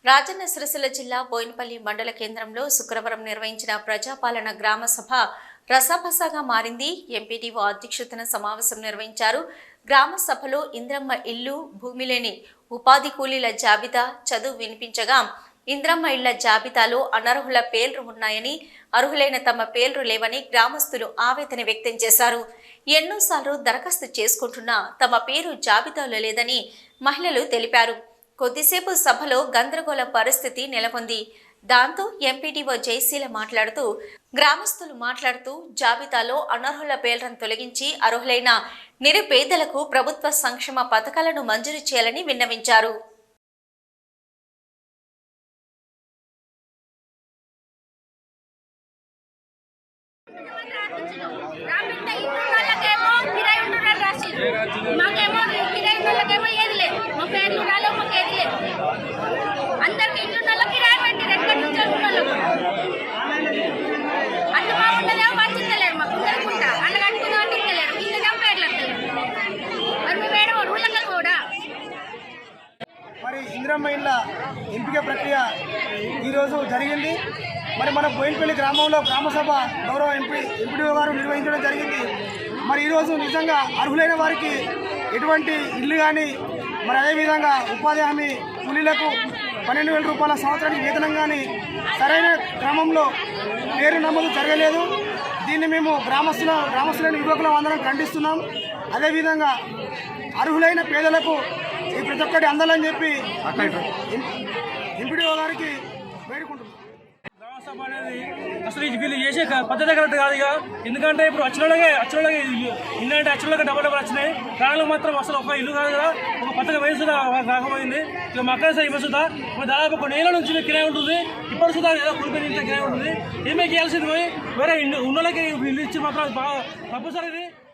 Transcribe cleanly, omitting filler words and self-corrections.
రాజన్న సిరిసిల్ల జిల్లా బోయినపల్లి మండల కేంద్రంలో శుక్రవారం నిర్వహించిన ప్రజాపాలన గ్రామ సభ రసభసగా మారింది. ఎంపీటీఓ అధ్యక్షతన సమావేశం నిర్వహించారు. గ్రామ సభలో ఇంద్రమ్మ ఇల్లు, భూమి లేని ఉపాధి కూలీల జాబితా, చదువు వినిపించగా ఇంద్రమ్మ ఇళ్ల జాబితాలో అనర్హుల పేర్లు ఉన్నాయని, అర్హులైన తమ పేర్లు లేవని గ్రామస్తులు ఆవేదన వ్యక్తం చేశారు. ఎన్నోసార్లు దరఖాస్తు చేసుకుంటున్నా తమ పేరు జాబితాలో లేదని మహిళలు తెలిపారు. కొద్దిసేపు సభలో గందరగోళ పరిస్థితి నెలకొంది. దాంతో ఎంపీటీఓ జయశీల మాట్లాడుతూ జాబితాలో అనర్హుల పేర్లను తొలగించి అర్హులైన నిరుపేదలకు ప్రభుత్వ సంక్షేమ పథకాలను మంజూరు చేయాలని విన్నవించారు. మరి ఇంద్రమ్మ ఇళ్ళ ఎంపిక ప్రక్రియ ఈరోజు జరిగింది. మరి మన బోయినపల్లి గ్రామంలో గ్రామసభ గౌరవ ఎంపీడీఓ గారు నిర్వహించడం జరిగింది. మరి ఈరోజు నిజంగా అర్హులైన వారికి ఎటువంటి ఇల్లు కానీ, మరి అదేవిధంగా ఉపాధి హామీ కూలీలకు 12,000 రూపాయల సంవత్సరానికి వేతనం కానీ సరైన క్రమంలో పేరు నమోదు జరగలేదు. దీన్ని మేము గ్రామస్తులైన యువకులం అందరం ఖండిస్తున్నాం. అదేవిధంగా అర్హులైన పేదలకు ఈ ప్రతి ఒక్కటి అందాలని చెప్పి ఎంపీడీఓ గారికి వేడుకుంటున్నాం. గ్రామసభ అనేది అసలు వీళ్ళు చేసే పద్ధతి కరెక్ట్ కాదు. ఇక ఎందుకంటే ఇప్పుడు అచ్చులకే ఇల్లు అంటే అచ్చులకే డబల్ వచ్చినాయి. ప్రాణాలు మాత్రం అసలు ఒక ఇల్లు కాదు కదా, ఒక పథకం వయసు రాకపోయింది. ఇక మక్కల సై సుధా దాదాపు ఒక నెల నుంచి కిరాయి ఉంటుంది. ఇప్పుడు సుధా ఏదో కూలిపోయిన ఇంట్లో కిరాయి ఉంటుంది. ఏమే చేయాల్సింది పోయి వేరే ఉన్నోళ్ళకి ఇల్లు ఇచ్చి మాత్రం బాగా తప్పనిసరి.